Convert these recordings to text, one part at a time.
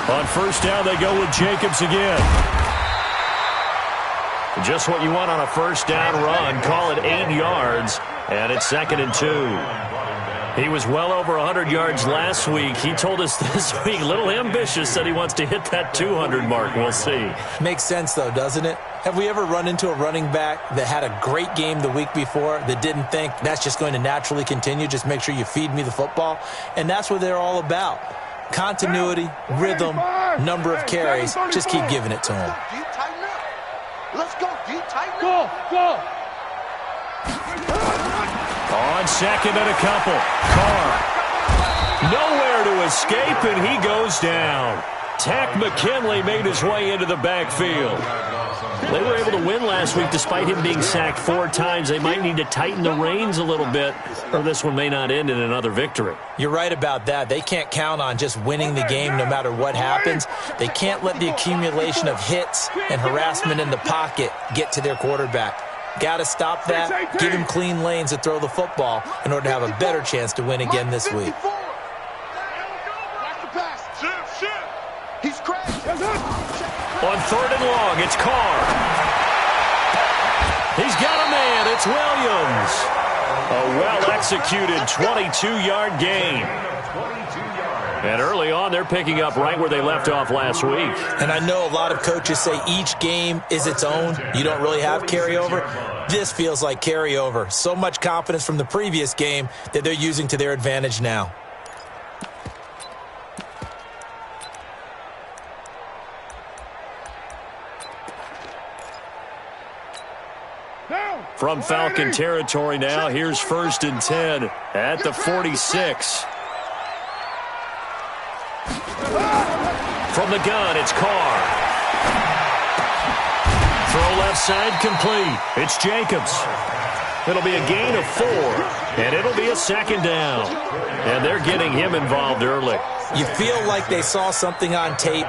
On first down, they go with Jacobs again. Just what you want on a first down run. Call it 8 yards, and it's 2nd and 2. He was well over 100 yards last week. He told us this week, a little ambitious, said he wants to hit that 200 mark. We'll see. Makes sense, though, doesn't it? Have we ever run into a running back that had a great game the week before that didn't think that's just going to naturally continue? Just make sure you feed me the football. And that's what they're all about. Continuity, rhythm, number of carries. Just keep giving it to him. Let's go, D. Tighten up. Go. On second and a couple. Carr. Nowhere to escape, and he goes down. Tack McKinley made his way into the backfield. They were able to win last week despite him being sacked 4 times. They might need to tighten the reins a little bit, or this one may not end in another victory. You're right about that. They can't count on just winning the game no matter what happens. They can't let the accumulation of hits and harassment in the pocket get to their quarterback. Got to stop that, give him clean lanes to throw the football in order to have a better chance to win again this week. He's crashed. On 3rd and long, it's Carr. He's got a man. It's Williams. A well-executed 22-yard gain. And early on, they're picking up right where they left off last week. And I know a lot of coaches say each game is its own. You don't really have carryover. This feels like carryover. So much confidence from the previous game that they're using to their advantage now. From Falcon territory now, here's 1st and 10 at the 46. From the gun, it's Carr. Throw left side complete. It's Jacobs. It'll be a gain of 4, and it'll be a 2nd down. And they're getting him involved early. You feel like they saw something on tape,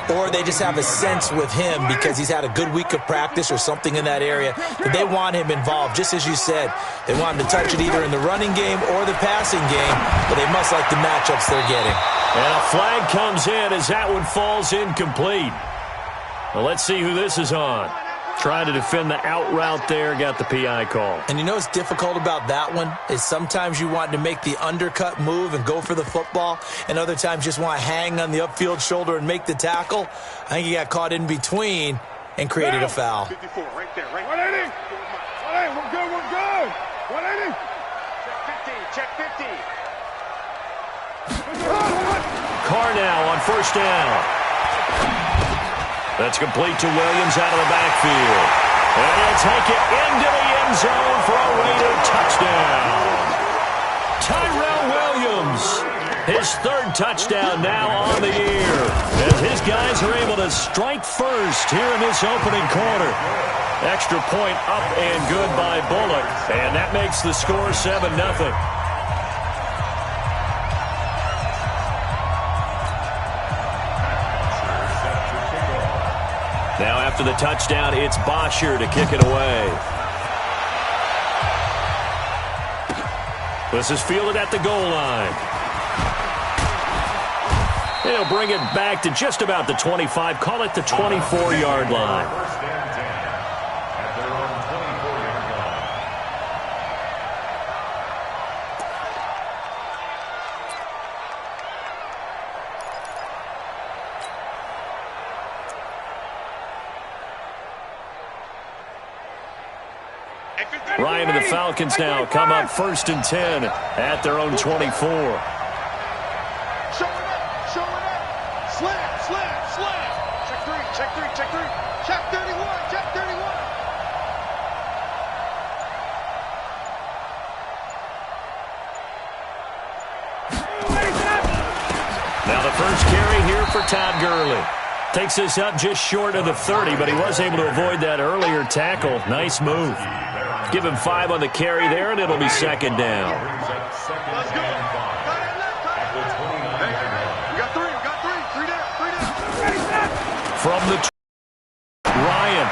or they just have a sense with him because he's had a good week of practice or something in that area that they want him involved. Just as you said, they want him to touch it either in the running game or the passing game, but they must like the matchups they're getting. And a flag comes in as that one falls incomplete. Well, let's see who this is on. Trying to defend the out route there, got the PI call. And you know what's difficult about that one is sometimes you want to make the undercut move and go for the football, and other times just want to hang on the upfield shoulder and make the tackle. I think he got caught in between and created a foul. 54, right there, right there. 180. 180, we're good, we're good. 180. Check 50, check 50. Carr now on first down. That's complete to Williams out of the backfield. And he'll take it into the end zone for a Raider touchdown. Tyrell Williams, his 3rd touchdown now on the year, as his guys are able to strike first here in this opening quarter. Extra point up and good by Bullock, and that makes the score 7-0. Now after the touchdown, it's Bosher to kick it away. This is fielded at the goal line. He'll bring it back to just about the 25, call it the 24-yard line. Ryan and the Falcons now come up 1st and 10 at their own 24. Show it up, slam. Check 3, check 31. Now the first carry here for Todd Gurley. Takes this up just short of the 30, but he was able to avoid that earlier tackle. Nice move. Give him 5 on the carry there, and it'll be 2nd down. Let's go. We got 3 down. From the Ryan.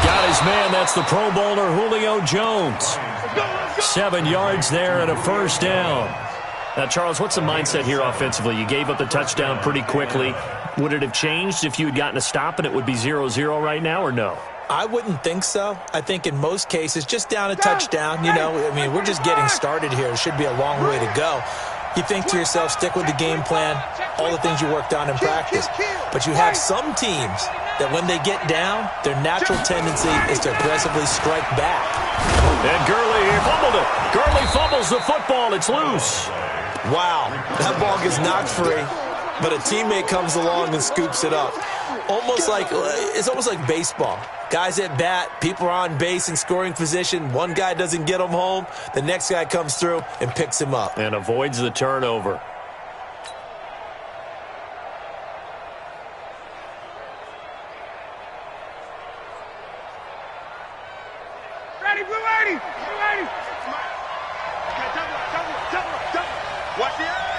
Got his man. That's the Pro Bowler Julio Jones. 7 yards there and a first down. Now, Charles, what's the mindset here offensively? You gave up the touchdown pretty quickly. Would it have changed if you had gotten a stop and it would be 0-0 right now, or no? I wouldn't think so. I think in most cases, just down a touchdown, you know, I mean, we're just getting started here. It should be a long way to go. You think to yourself, stick with the game plan, all the things you worked on in practice. But you have some teams that when they get down, their natural tendency is to aggressively strike back. And Gurley here fumbled it. Gurley fumbles the football. It's loose. Wow, that ball gets knocked free, but a teammate comes along and scoops it up. It's almost like baseball. Guys at bat, people are on base in scoring position. One guy doesn't get him home. The next guy comes through and picks him up. And avoids the turnover. Ready, blue 80! Blue 80! Okay, double. Watch the eye!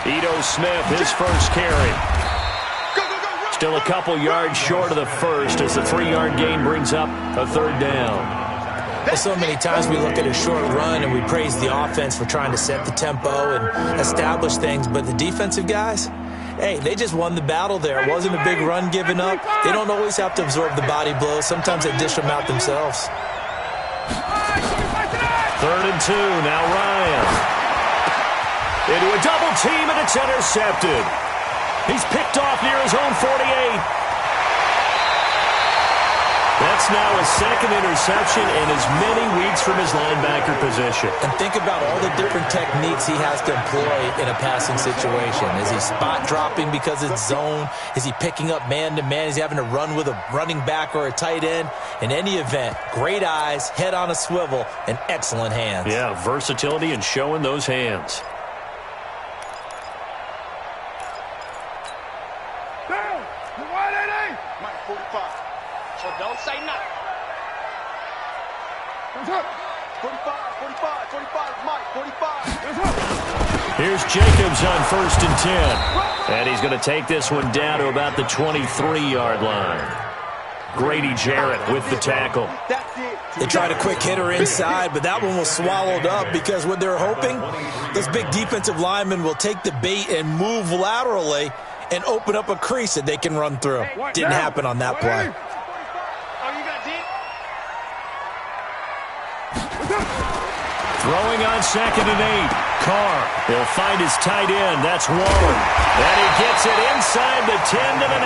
Ito Smith, his first carry. Still a couple yards short of the first as the 3-yard gain brings up a third down. Well, so many times we look at a short run and we praise the offense for trying to set the tempo and establish things, but the defensive guys, hey, they just won the battle there. It wasn't a big run given up. They don't always have to absorb the body blows. Sometimes they dish them out themselves. 3rd and 2, now Ryan. Into a double team, and it's intercepted. He's picked off near his own 48. That's now his second interception in as many weeks from his linebacker position. And think about all the different techniques he has to employ in a passing situation. Is he spot dropping because it's zone? Is he picking up man-to-man? Is he having to run with a running back or a tight end? In any event, great eyes, head on a swivel, and excellent hands. Yeah, versatility and showing those hands. Don't say nothing. 45, Mike, 45. Here's Jacobs on 1st and 10. And he's going to take this one down to about the 23-yard line. Grady Jarrett with the tackle. They tried a quick hitter inside, but that one was swallowed up because what they're hoping, those big defensive linemen will take the bait and move laterally and open up a crease that they can run through. Didn't happen on that play. Throwing on 2nd and 8. Carr. He'll find his tight end. That's Warren. And he gets it inside the 10 to the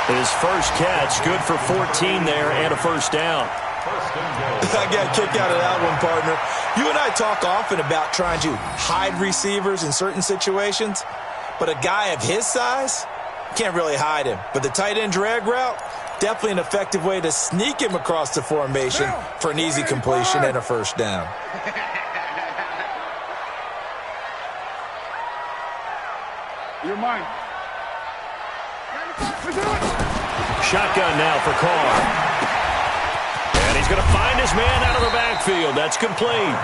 9. His first catch, good for 14 there and a first down. I got a kick out of that one, partner. You and I talk often about trying to hide receivers in certain situations, but a guy of his size, can't really hide him. But the tight end drag route, definitely an effective way to sneak him across the formation for an easy completion and a first down. You're mine. Shotgun now for Carr. And he's going to find his man out of the backfield. That's complete.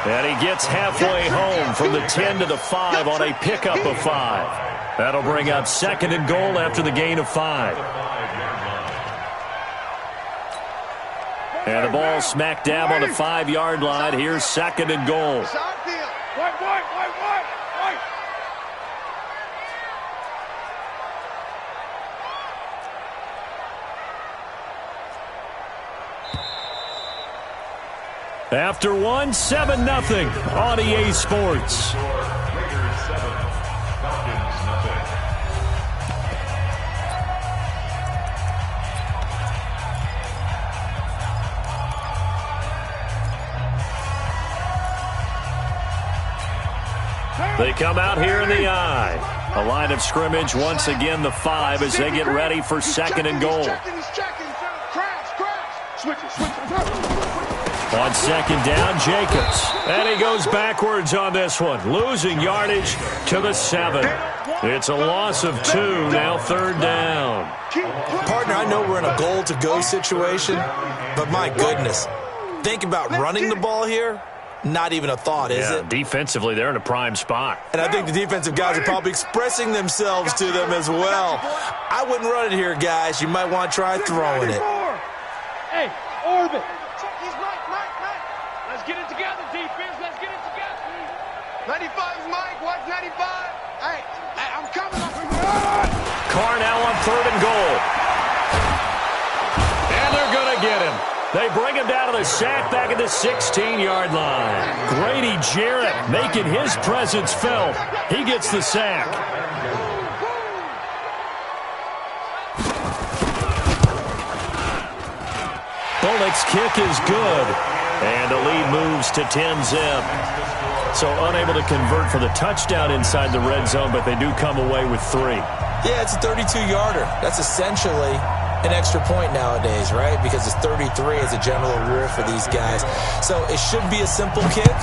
And he gets halfway home from the 10 to the 5 on a pickup of 5. That'll bring up 2nd and goal after the gain of 5. And the ball smack dab on the 5-yard line. Here's 2nd and goal. White. After one, 7-0 on EA Sports. They come out here in the I. A line of scrimmage, once again the 5 as they get ready for 2nd and goal. On 2nd down, Jacobs. And he goes backwards on this one, losing yardage to the 7. It's a loss of 2, now 3rd down. Partner, I know we're in a goal-to-go situation, but my goodness, think about running the ball here. Not even a thought, is it? Defensively, they're in a prime spot. And I think the defensive guys are probably expressing themselves to them as well. I wouldn't run it here, guys. You might want to try throwing it. Hey, Orbit. He's Mike. Let's get it together, defense. 95's Mike. Watch 95. Hey, I'm coming. Carr now on 3rd and goal. And they're going to get him. They bring him down to the sack back at the 16-yard line. Grady Jarrett making his presence felt. He gets the sack. Bullock's kick is good. And the lead moves to 10-zip. So unable to convert for the touchdown inside the red zone, but they do come away with 3. Yeah, it's a 32-yarder. That's essentially an extra point nowadays, right? Because it's 33 as a general rule for these guys. So it should be a simple kick.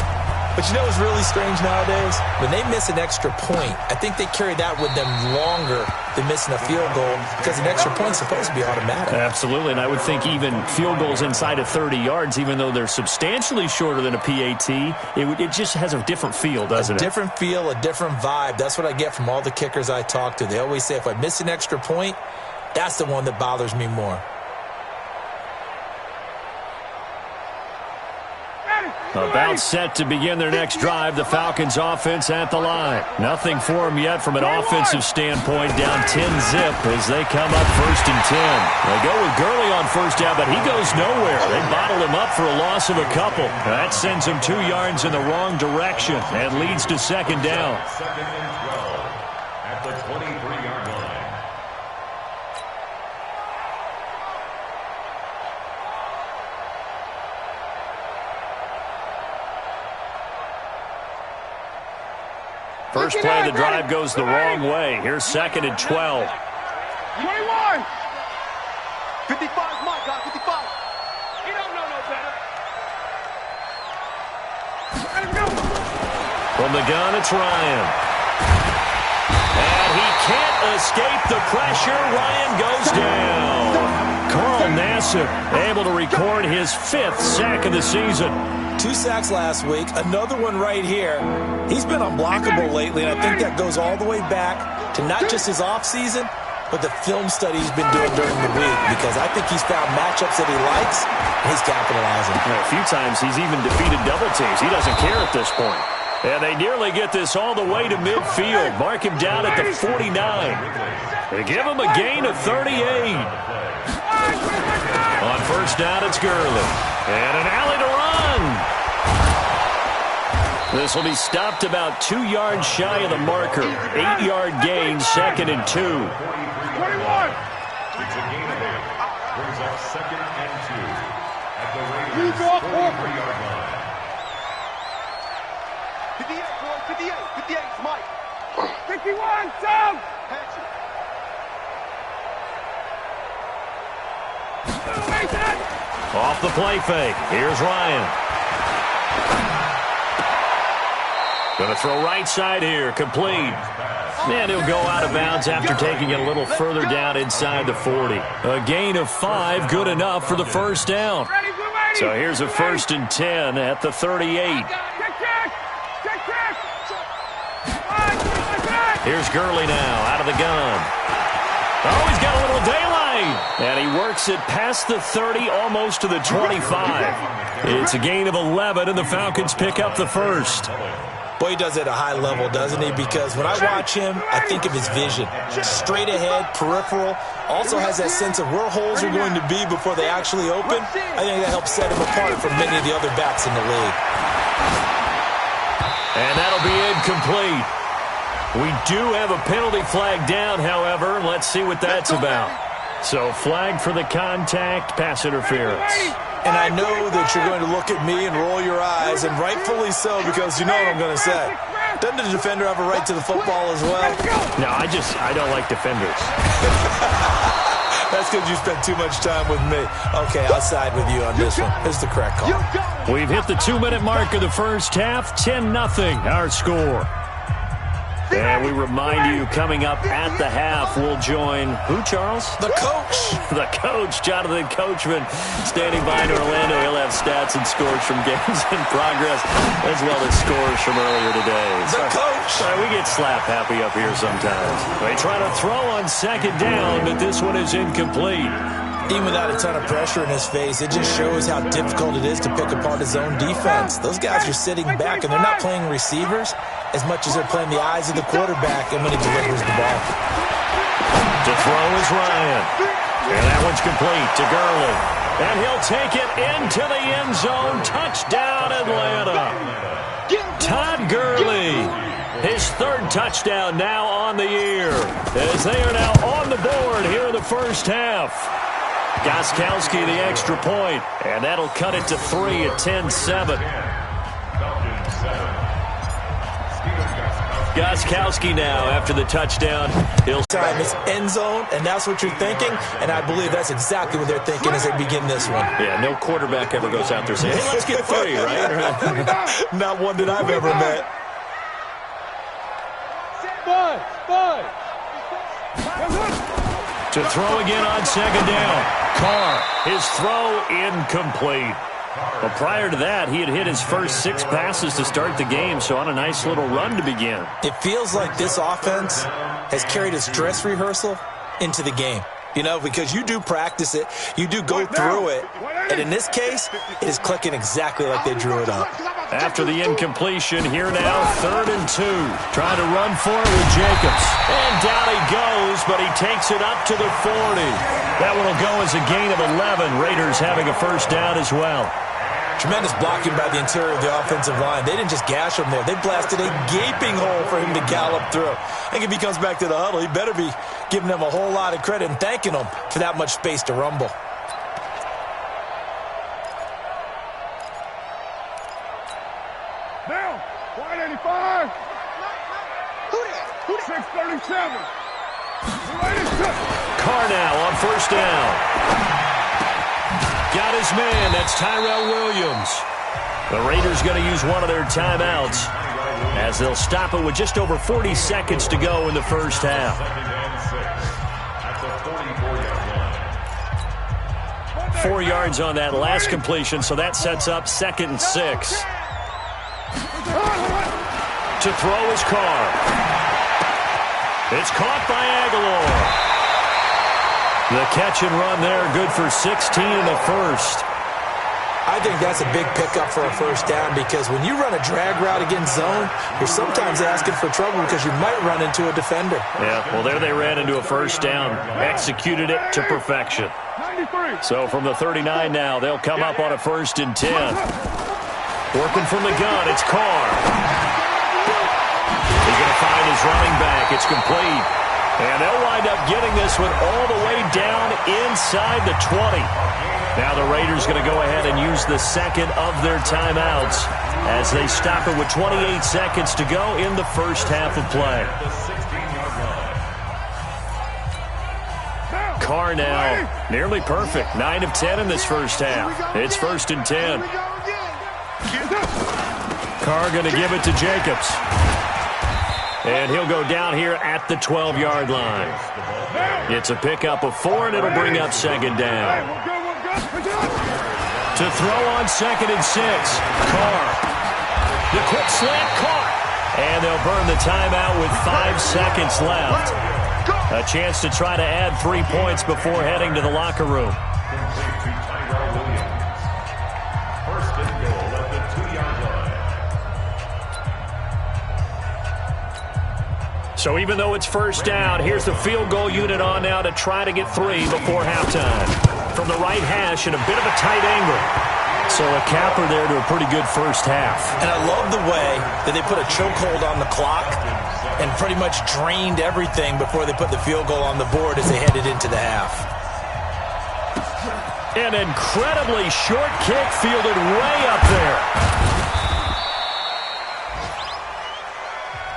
But you know what's really strange nowadays? When they miss an extra point, I think they carry that with them longer than missing a field goal because an extra point's supposed to be automatic. Absolutely, and I would think even field goals inside of 30 yards, even though they're substantially shorter than a PAT, it just has a different feel, doesn't it? A different feel, a different vibe. That's what I get from all the kickers I talk to. They always say if I miss an extra point, that's the one that bothers me more. About set to begin their next drive. The Falcons offense at the line. Nothing for them yet from an offensive standpoint. Down 10-zip as they come up 1st and 10. They go with Gurley on 1st down, but he goes nowhere. They bottled him up for a loss of a couple. That sends him 2 yards in the wrong direction and leads to 2nd down. 2nd and 12 at the 23-yard line. First play of the drive goes the wrong way. Here's 2nd and 12. 21. 55's Mike, guys. 55. He don't know no better. Let's go. From the gun, it's Ryan. And he can't escape the pressure. Ryan goes down. Carl Nassib able to record his 5th sack of the season. 2 sacks last week, another one right here. He's been unblockable lately, and I think that goes all the way back to not just his offseason, but the film study he's been doing during the week, because I think he's found matchups that he likes, and he's capitalizing. A few times he's even defeated double teams. He doesn't care at this point. And they nearly get this all the way to midfield. Mark him down at the 49. They give him a gain of 38. On 1st down, it's Gurley. And an alley to run. This will be stopped about 2 yards shy of the marker. 8-yard gain, 2nd and 2. 21. It's a gain of 8. Brings up 2nd and 2 at the Raiders' 43-yard line. 58, boy. 58. 58's Mike. 51, Sam. Patch it. Off the play fake. Here's Ryan. Going to throw right side here. Complete. And he'll go out of bounds after taking it a little further down inside the 40. A gain of 5, good enough for the 1st down. So here's a 1st and 10 at the 38. Here's Gurley now out of the gun. Oh, he's got a little daylight. And he works it past the 30, almost to the 25. It's a gain of 11, and the Falcons pick up the 1st. Boy, he does it at a high level, doesn't he? Because when I watch him, I think of his vision. Straight ahead, peripheral. Also has that sense of where holes are going to be before they actually open. I think that helps set him apart from many of the other backs in the league. And that'll be incomplete. We do have a penalty flag down, however. Let's see what that's about. So flag for the contact, pass interference. And I know that you're going to look at me and roll your eyes, and rightfully so, because you know what I'm going to say. Doesn't the defender have a right to the football as well? No, I don't like defenders. That's because you spent too much time with me. Okay, I'll side with you on this one. It's the correct call. We've hit the 2-minute mark of the first half. 10-0 our score. And we remind you, coming up at the half, we'll join who, Charles? The coach. The coach, Jonathan Coachman, standing by in Orlando. He'll have stats and scores from games in progress, as well as scores from earlier today. The coach. We get slap happy up here sometimes. They try to throw on 2nd down, but this one is incomplete. Even without a ton of pressure in his face, it just shows how difficult it is to pick apart his own defense. Those guys are sitting back, and they're not playing receivers as much as they're playing the eyes of the quarterback and when he delivers the ball. To throw is Ryan. And that one's complete to Gurley. And he'll take it into the end zone. Touchdown, Atlanta. Todd Gurley. His third touchdown now on the year, as they are now on the board here in the first half. Gostkowski the extra point, and that'll cut it to 3 at 10-7. Gostkowski now after the touchdown. Time is end zone, and that's what you're thinking, and I believe that's exactly what they're thinking as they begin this one. Yeah, no quarterback ever goes out there saying, hey, let's get 3, right? Not one that I've ever met. To throw again on second down. Carr, his throw incomplete. Well, prior to that, he had hit his first 6 passes to start the game, so on a nice little run to begin. It feels like this offense has carried its dress rehearsal into the game. You know, because you do practice it, you do go through it, and in this case, it is clicking exactly like they drew it up. After the incompletion, here now, 3rd and 2. Trying to run for it with Jacobs. And down he goes, but he takes it up to the 40. That one will go as a gain of 11. Raiders having a first down as well. Tremendous blocking by the interior of the offensive line. They didn't just gash him there. They blasted a gaping hole for him to gallop through. I think if he comes back to the huddle, he better be giving them a whole lot of credit and thanking them for that much space to rumble. Down. 185. 637. Carr now on first down. Got his man. That's Tyrell Williams. The Raiders going to use one of their timeouts as they'll stop it with just over 40 seconds to go in the first half. 4 yards on that last completion, so that sets up 2nd and 6. To throw is Carr. It's caught by Aguilar. The catch and run there, good for 16 in the first. I think that's a big pickup for a first down because when you run a drag route against zone, you're sometimes asking for trouble because you might run into a defender. Yeah, well, there they ran into a first down. Executed it to perfection. So from the 39 now, they'll come up on a 1st and 10. Working from the gun, it's Carr. He's going to find his running back. It's complete. And they'll wind up getting this one all the way down inside the 20. Now the Raiders going to go ahead and use the second of their timeouts as they stop it with 28 seconds to go in the first half of play. Carr now nearly perfect. 9 of 10 in this first half. It's 1st and 10. Carr going to give it to Jacobs. And he'll go down here at the 12-yard line. It's a pickup of 4, and it'll bring up 2nd down. To throw on 2nd and 6. Carr. The quick slant caught. And they'll burn the timeout with 5 seconds left. A chance to try to add 3 points before heading to the locker room. So even though it's first down, here's the field goal unit on now to try to get 3 before halftime. From the right hash and a bit of a tight angle. So a capper there to a pretty good first half. And I love the way that they put a chokehold on the clock and pretty much drained everything before they put the field goal on the board as they headed into the half. An incredibly short kick fielded way up there.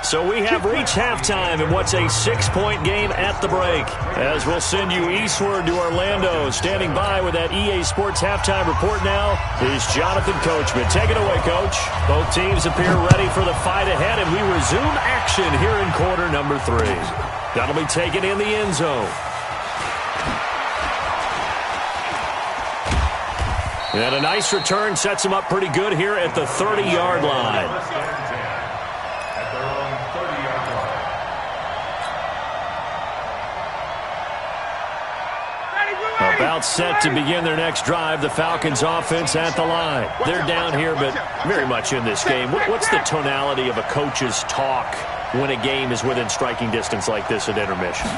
So we have reached halftime in what's a 6-point game at the break. As we'll send you eastward to Orlando. Standing by with that EA Sports halftime report now is Jonathan Coachman. Take it away, Coach. Both teams appear ready for the fight ahead, and we resume action here in quarter number 3. That'll be taken in the end zone. And a nice return sets him up pretty good here at the 30-yard line. About about set to begin their next drive. The Falcons offense at the line. They're down here, but very much in this game. What's the tonality of a coach's talk when a game is within striking distance like this at intermission?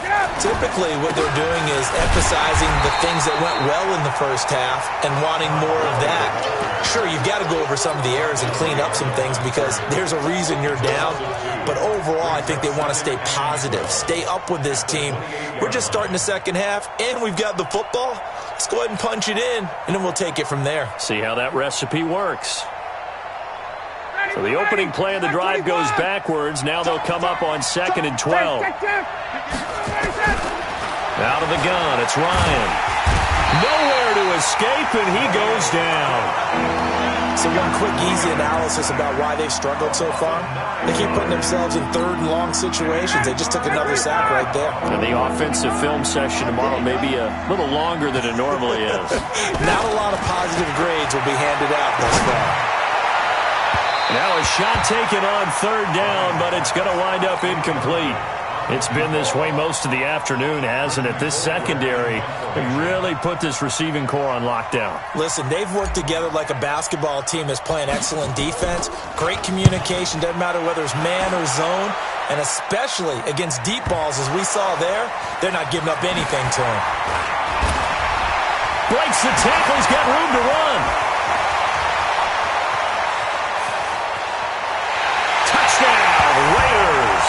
Typically, what they're doing is emphasizing the things that went well in the first half and wanting more of that. Sure, you've got to go over some of the errors and clean up some things because there's a reason you're down. But overall, I think they want to stay positive, stay up with this team. We're just starting the second half, and we've got the football. Let's go ahead and punch it in, and then we'll take it from there. See how that recipe works. So the opening play of the drive goes backwards. Now they'll come up on 2nd and 12. Out of the gun, it's Ryan. Nowhere to escape, and he goes down. So one quick, easy analysis about why they've struggled so far. They keep putting themselves in 3rd and long situations. They just took another sack right there. And the offensive film session tomorrow may be a little longer than it normally is. Not a lot of positive grades will be handed out thus far. Now a shot taken on 3rd down, but it's going to wind up incomplete. It's been this way most of the afternoon, hasn't it? This secondary really put this receiving core on lockdown. Listen, they've worked together like a basketball team that's playing excellent defense. Great communication, doesn't matter whether it's man or zone. And especially against deep balls, as we saw there, they're not giving up anything to him. Breaks the tackle, he's got room to run. Touchdown, Raiders.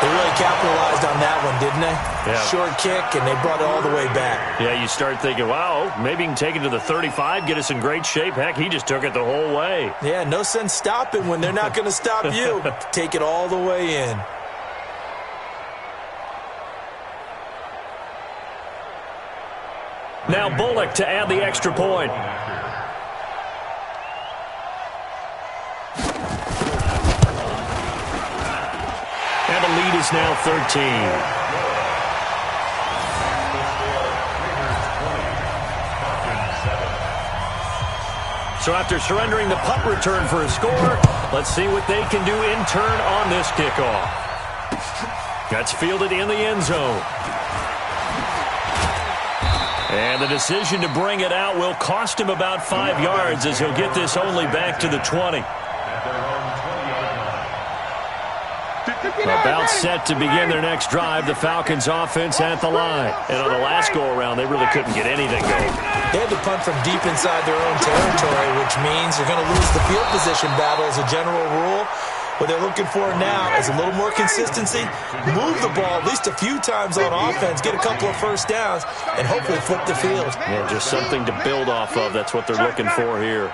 They really capitalized on that one, didn't they? Yeah. Short kick, and they brought it all the way back. Yeah, you start thinking, wow, maybe he can take it to the 35, get us in great shape. Heck, he just took it the whole way. Yeah, no sense stopping when they're not going to stop you. Take it all the way in. Now Bullock to add the extra point. And the lead is now 13. So after surrendering the punt return for a score, let's see what they can do in turn on this kickoff. That's fielded in the end zone. And the decision to bring it out will cost him about 5 yards as he'll get this only back to the 20. About set to begin their next drive, the Falcons offense at the line. And on the last go-around, they really couldn't get anything going. They had to punt from deep inside their own territory, which means they're going to lose the field position battle as a general rule. What they're looking for now is a little more consistency, move the ball at least a few times on offense, get a couple of first downs, and hopefully flip the field. Yeah, just something to build off of. That's what they're looking for here.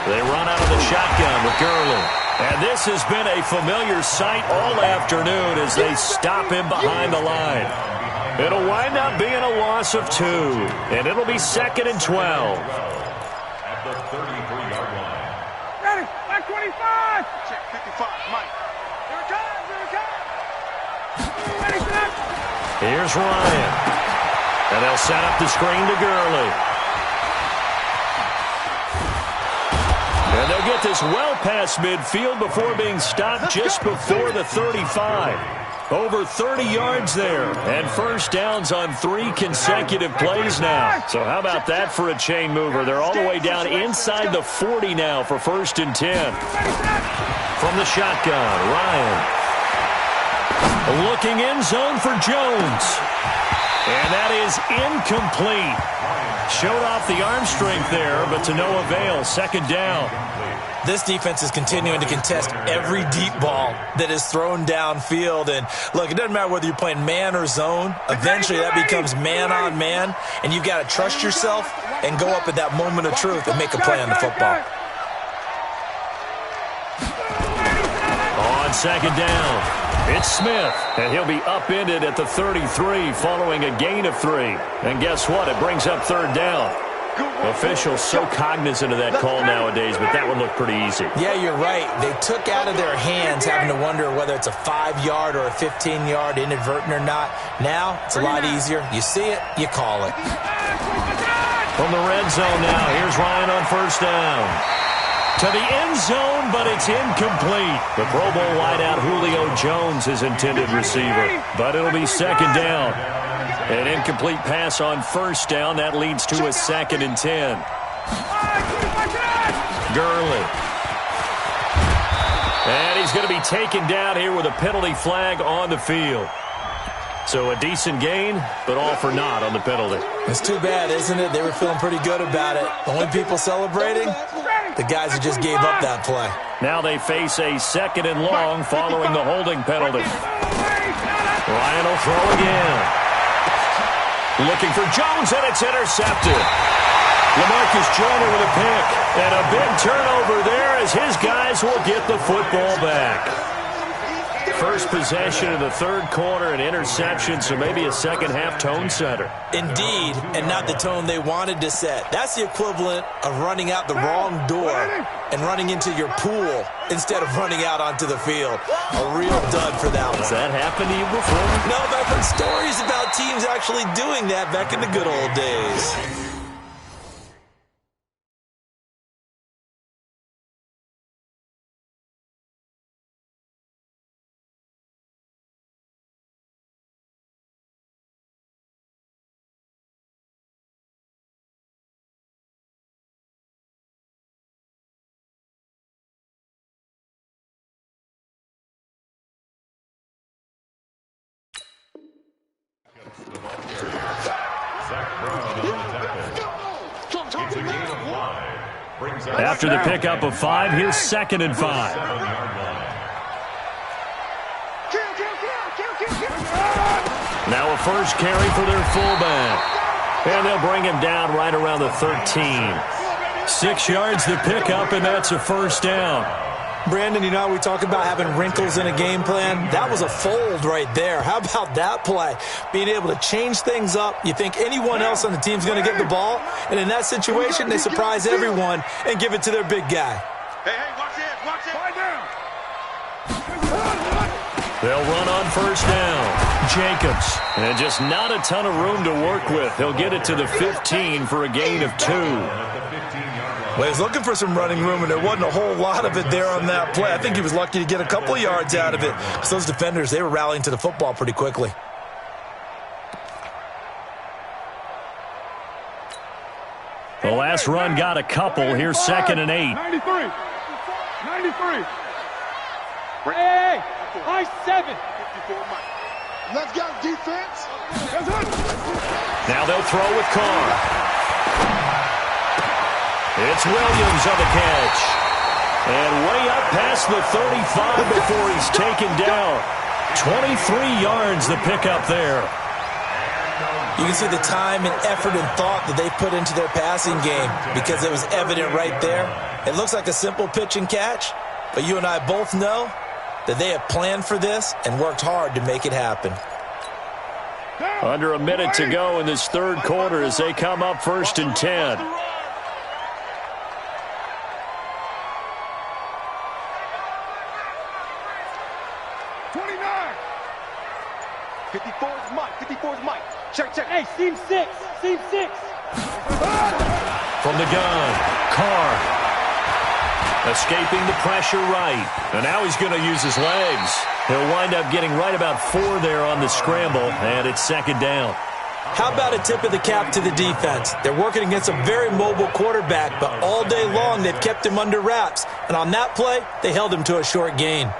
They run out of the shotgun with Gurley. And this has been a familiar sight all afternoon as they stop him behind the line. It'll wind up being a loss of 2, and it'll be 2nd and 12. At the 33-yard line. Ready, back 25. Check 55, Mike. Here it comes, here it comes. Ready, set. Here's Ryan. And they'll set up the screen to Gurley. And they'll get this well past midfield before being stopped just before the 35. Over 30 yards there. And first downs on 3 consecutive plays now. So how about that for a chain mover? They're all the way down inside the 40 now for 1st and 10. From the shotgun, Ryan. Looking in zone for Jones. And that is incomplete. Showed off the arm strength there, but to no avail. 2nd down. This defense is continuing to contest every deep ball that is thrown downfield. And, look, it doesn't matter whether you're playing man or zone. Eventually, that becomes man-on-man, and you've got to trust yourself and go up at that moment of truth and make a play on the football. On 2nd down, it's Smith, and he'll be upended at the 33 following a gain of 3. And guess what? It brings up 3rd down. Officials so cognizant of that call nowadays, but that one looked pretty easy. Yeah, you're right. They took out of their hands having to wonder whether it's a 5-yard or a 15-yard inadvertent or not. Now, it's a lot easier. You see it, you call it. From the red zone now, here's Ryan on 1st down. To the end zone, but it's incomplete. The Pro Bowl wideout Julio Jones is intended receiver, but it'll be second down. An incomplete pass on first down. That leads to a 2nd and 10. Gurley. And he's going to be taken down here with a penalty flag on the field. So a decent gain, but all for naught on the penalty. It's too bad, isn't it? They were feeling pretty good about it. The only people celebrating, the guys who just gave up that play. Now they face a 2nd and long following the holding penalty. Ryan will throw again. Looking for Jones, and it's intercepted. LaMarcus Joyner with a pick. And a big turnover there as his guys will get the football back. First possession of the third quarter, an interception, so maybe a second-half tone setter. Indeed, and not the tone they wanted to set. That's the equivalent of running out the wrong door and running into your pool instead of running out onto the field. A real dud for that one. Has that happened to you before? No, but I've heard stories about teams actually doing that back in the good old days. After the pickup of 5, here's 2nd and 5. Now a first carry for their fullback. And they'll bring him down right around the 13. 6 yards the pickup, and that's a first down. Brandon, you know, we talk about having wrinkles in a game plan. That was a fold right there. How about that play? Being able to change things up. You think anyone else on the team's going to get the ball, and in that situation, they surprise everyone and give it to their big guy. Hey, watch it, watch it. They'll run on first down. Jacobs. And just not a ton of room to work with. He'll get it to the 15 for a gain of 2. Well, he was looking for some running room, and there wasn't a whole lot of it there on that play. I think he was lucky to get a couple yards out of it, because those defenders, they were rallying to the football pretty quickly. The last run got a couple. Here's 2nd and 8. 93. 93. Hey, high 7. Let's go, defense. Now they'll throw with Carr. It's Williams on the catch. And way up past the 35 before he's taken down. 23 yards the pickup there. You can see the time and effort and thought that they put into their passing game because it was evident right there. It looks like a simple pitch and catch, but you and I both know that they have planned for this and worked hard to make it happen. Under a minute to go in this third quarter as they come up 1st and 10. 54's Mike. 54's Mike. Check. Hey, seam 6. Seam 6. From the gun, Carr. Escaping the pressure right. And now he's going to use his legs. He'll wind up getting right about 4 there on the scramble, and it's 2nd down. How about a tip of the cap to the defense? They're working against a very mobile quarterback, but all day long they've kept him under wraps. And on that play, they held him to a short gain.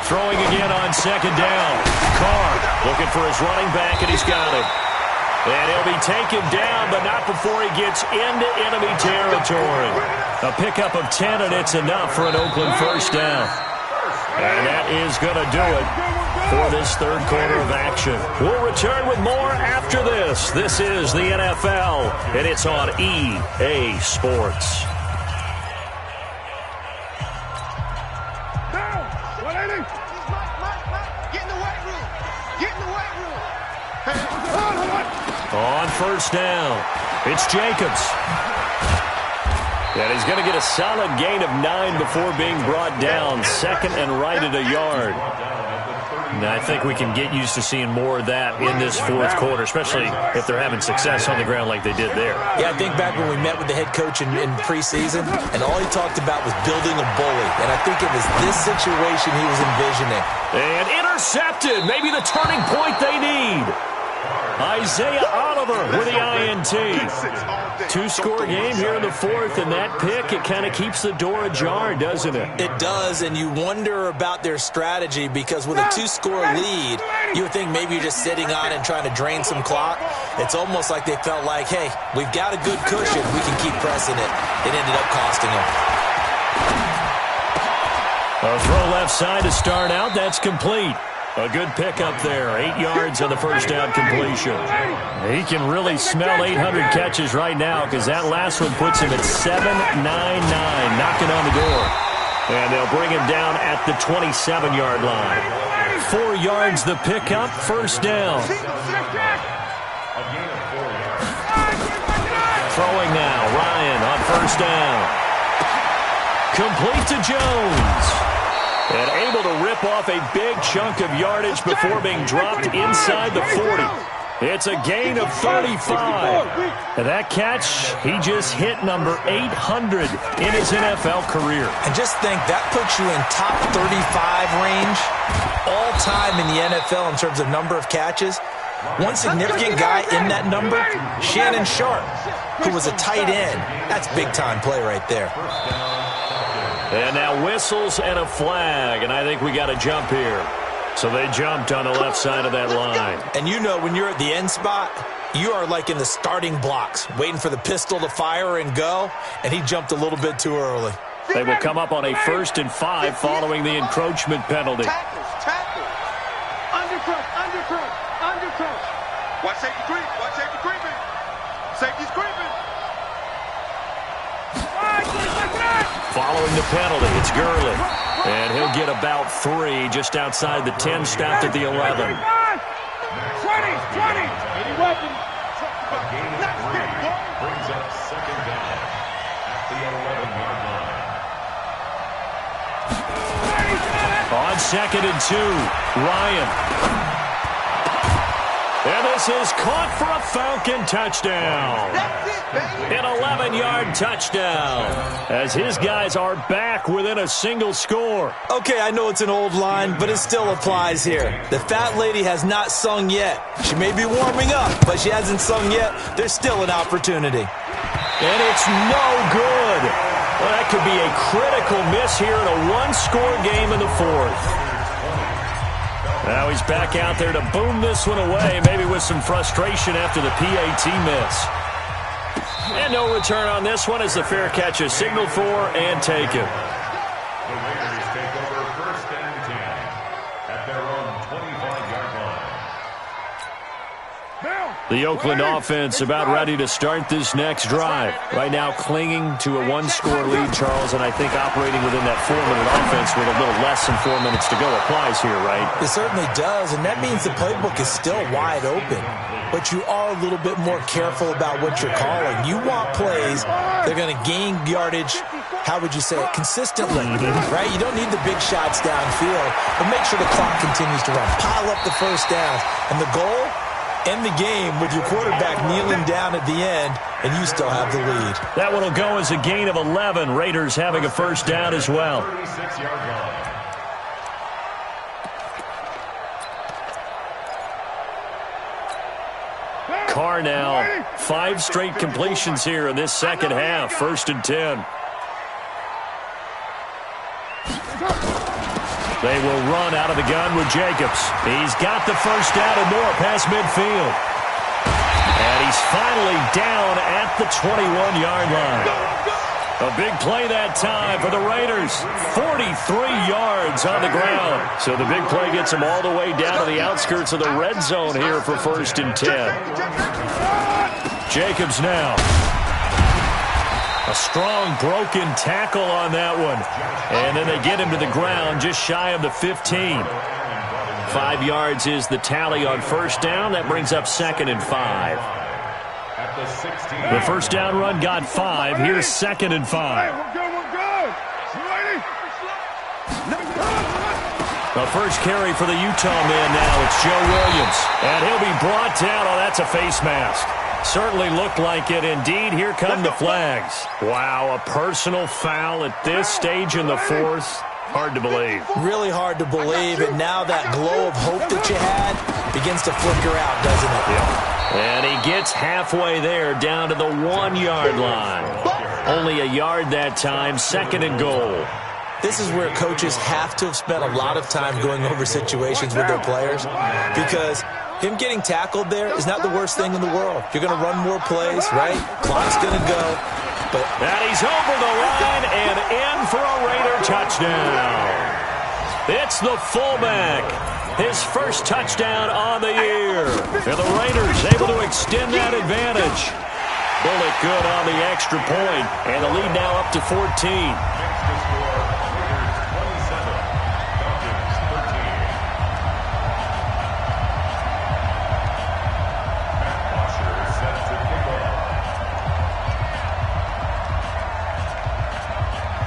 Throwing again on 2nd down. Carr looking for his running back, and he's got him. And he'll be taken down, but not before he gets into enemy territory. A pickup of 10, and it's enough for an Oakland first down. And that is going to do it. for this third quarter of action. We'll return with more after this. This is the NFL, and it's on EA Sports. On first down, it's Jacobs. And he's going to get a solid gain of 9 before being brought down. Second and right at a yard. And I think we can get used to seeing more of that in this fourth quarter, especially if they're having success on the ground like they did there. Yeah, I think back when we met with the head coach in preseason, and all he talked about was building a bully. And I think it was this situation he was envisioning. And intercepted. Maybe the turning point they need. Isaiah Oliver with the INT. Two-score game here in the fourth, and that pick, it kind of keeps the door ajar, doesn't it? It does, and you wonder about their strategy because with a two-score lead, you would think maybe you're just sitting on it and trying to drain some clock. It's almost like they felt like, hey, we've got a good cushion. We can keep pressing it. It ended up costing them. A throw left side to start out. That's complete. A good pickup there. 8 yards on the first down completion. He can really smell 800 catches right now because that last one puts him at 799, knocking on the door. And they'll bring him down at the 27-yard line. 4 yards the pickup, first down. Throwing now, Ryan on first down. Complete to Jones. And able to rip off a big chunk of yardage before being dropped inside the 40. It's a gain of 35. And that catch, he just hit number 800 in his NFL career. And just think, that puts you in top 35 range all time in the NFL in terms of number of catches. One significant guy in that number, Shannon Sharp, who was a tight end. That's big-time play right there. And now whistles and a flag, and I think we got a jump here. So they jumped on the left side of that line. And you know when you're at the end spot, you are like in the starting blocks, waiting for the pistol to fire and go, and he jumped a little bit too early. They will come up on a 1st and 5 following the encroachment penalty. Tackles. Undercross. Watch safety creeping. Safety's creeping. Following the penalty, it's Gurley. And he'll get about 3 just outside the 10, stopped at the 11. 20. Any weapon. A gain of 3 brings up second down at the 11-yard line. On 2nd and 2, Ryan. And this is caught for a Falcon touchdown. An 11-yard touchdown as his guys are back within a single score. Okay, I know it's an old line, but it still applies here. The fat lady has not sung yet. She may be warming up, but she hasn't sung yet. There's still an opportunity. And it's no good. Well, that could be a critical miss here in a one-score game in the fourth. Now he's back out there to boom this one away, maybe with some frustration after the PAT miss. And no return on this one as the fair catch is signaled for and taken. The Raiders take over 1st and 10 at their own 25-yard line. The Oakland offense about ready to start this next drive. Right now clinging to a one-score lead, Charles, and I think operating within that 4-minute offense with a little less than 4 minutes to go applies here, right? It certainly does, and that means the playbook is still wide open. But you are a little bit more careful about what you're calling. You want plays that are going to gain yardage, how would you say it, consistently, right? You don't need the big shots downfield, but make sure the clock continues to run. Pile up the first downs, and the goal, end the game with your quarterback kneeling down at the end, and you still have the lead. That one will go as a gain of 11. Raiders having a first down as well. 36-yard line. Carr now, 5 straight completions here in this second half. 1st and 10. They will run out of the gun with Jacobs. He's got the first down and more past midfield. And he's finally down at the 21-yard line. A big play that time for the Raiders. 43 yards on the ground. So the big play gets them all the way down to the outskirts of the red zone here for 1st and 10. Jacobs now. A strong broken tackle on that one. And then they get him to the ground just shy of the 15. 5 yards is the tally on 1st down. That brings up 2nd and 5. The 1st down run got 5. Here's 2nd and 5. We're good. The first carry for the Utah man now. It's Joe Williams. And he'll be brought down. Oh, that's a face mask. Certainly looked like it. Indeed, here come the flags. Wow, a personal foul at this stage in the 4th. Hard to believe. Really hard to believe. And now that glow of hope that you had begins to flicker out, doesn't it? Yeah. And he gets halfway there down to the 1-yard line. Only a yard that time. 2nd and goal. This is where coaches have to have spent a lot of time going over situations with their players, because him getting tackled there is not the worst thing in the world. You're going to run more plays, right? Clock's going to go. But and he's over the line and in for a Raider touchdown. It's the fullback. His first touchdown on the year. And the Raiders able to extend that advantage. Bullet good on the extra point. And the lead now up to 14.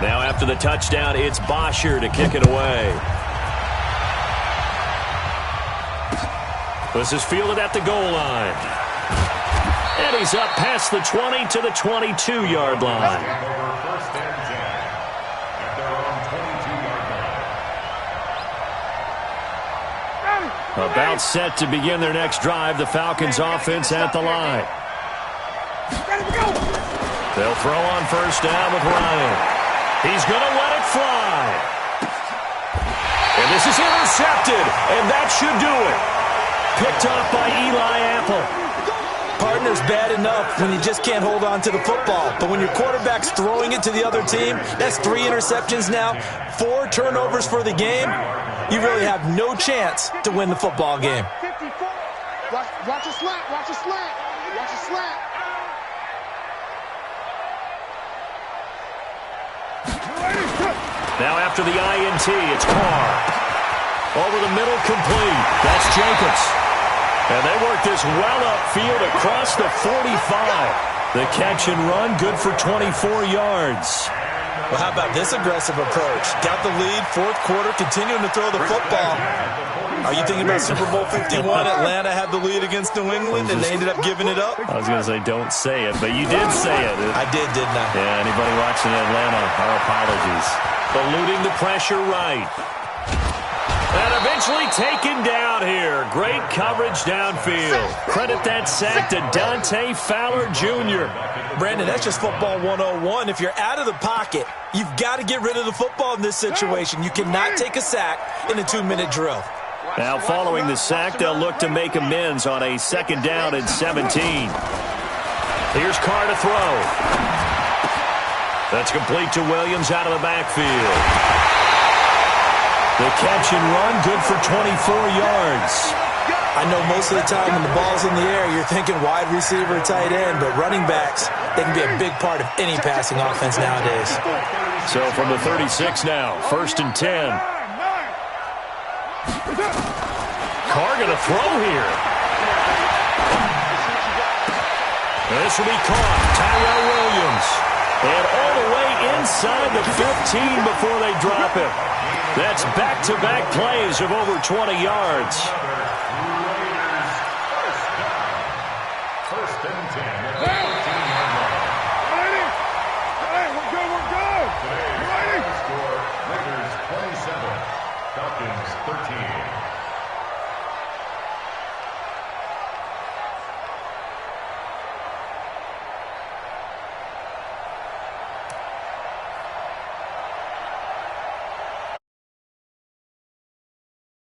Now after the touchdown, it's Bosher to kick it away. This is fielded at the goal line. And he's up past the 20 to the 22-yard line. About set to begin their next drive. The Falcons offense at the line. They'll throw on 1st down with Ryan. He's going to let it fly. And this is intercepted, and that should do it. Picked off by Eli Apple. Partner's bad enough when you just can't hold on to the football. But when your quarterback's throwing it to the other team, that's 3 interceptions now, 4 turnovers for the game. You really have no chance to win the football game. Watch a slant. Watch a slant. Watch a slant. Now after the INT, it's Carr. Over the middle, complete. That's Jacobs. And they work this well upfield across the 45. The catch and run, good for 24 yards. Well, how about this aggressive approach? Got the lead, 4th quarter, continuing to throw the football. Are you thinking about Super Bowl 51? Atlanta had the lead against New England, and they ended up giving it up? I was going to say, don't say it, but you did say it. I did, didn't I? Yeah, anybody watching Atlanta, our apologies. Eluding the pressure right. And eventually taken down here. Great coverage downfield. Credit that sack to Dante Fowler Jr. Brandon, that's just football 101. If you're out of the pocket, you've got to get rid of the football in this situation. You cannot take a sack in a 2-minute drill. Now following the sack, they'll look to make amends on a 2nd down and 17. Here's Carr to throw. That's complete to Williams out of the backfield. The catch and run, good for 24 yards. I know most of the time when the ball's in the air, you're thinking wide receiver, tight end, but running backs, they can be a big part of any passing offense nowadays. So from the 36 now, 1st and 10. Carr going to throw here. This will be caught. Tyrell Williams. And all the way inside the 15 before they drop it. That's back-to-back plays of over 20 yards.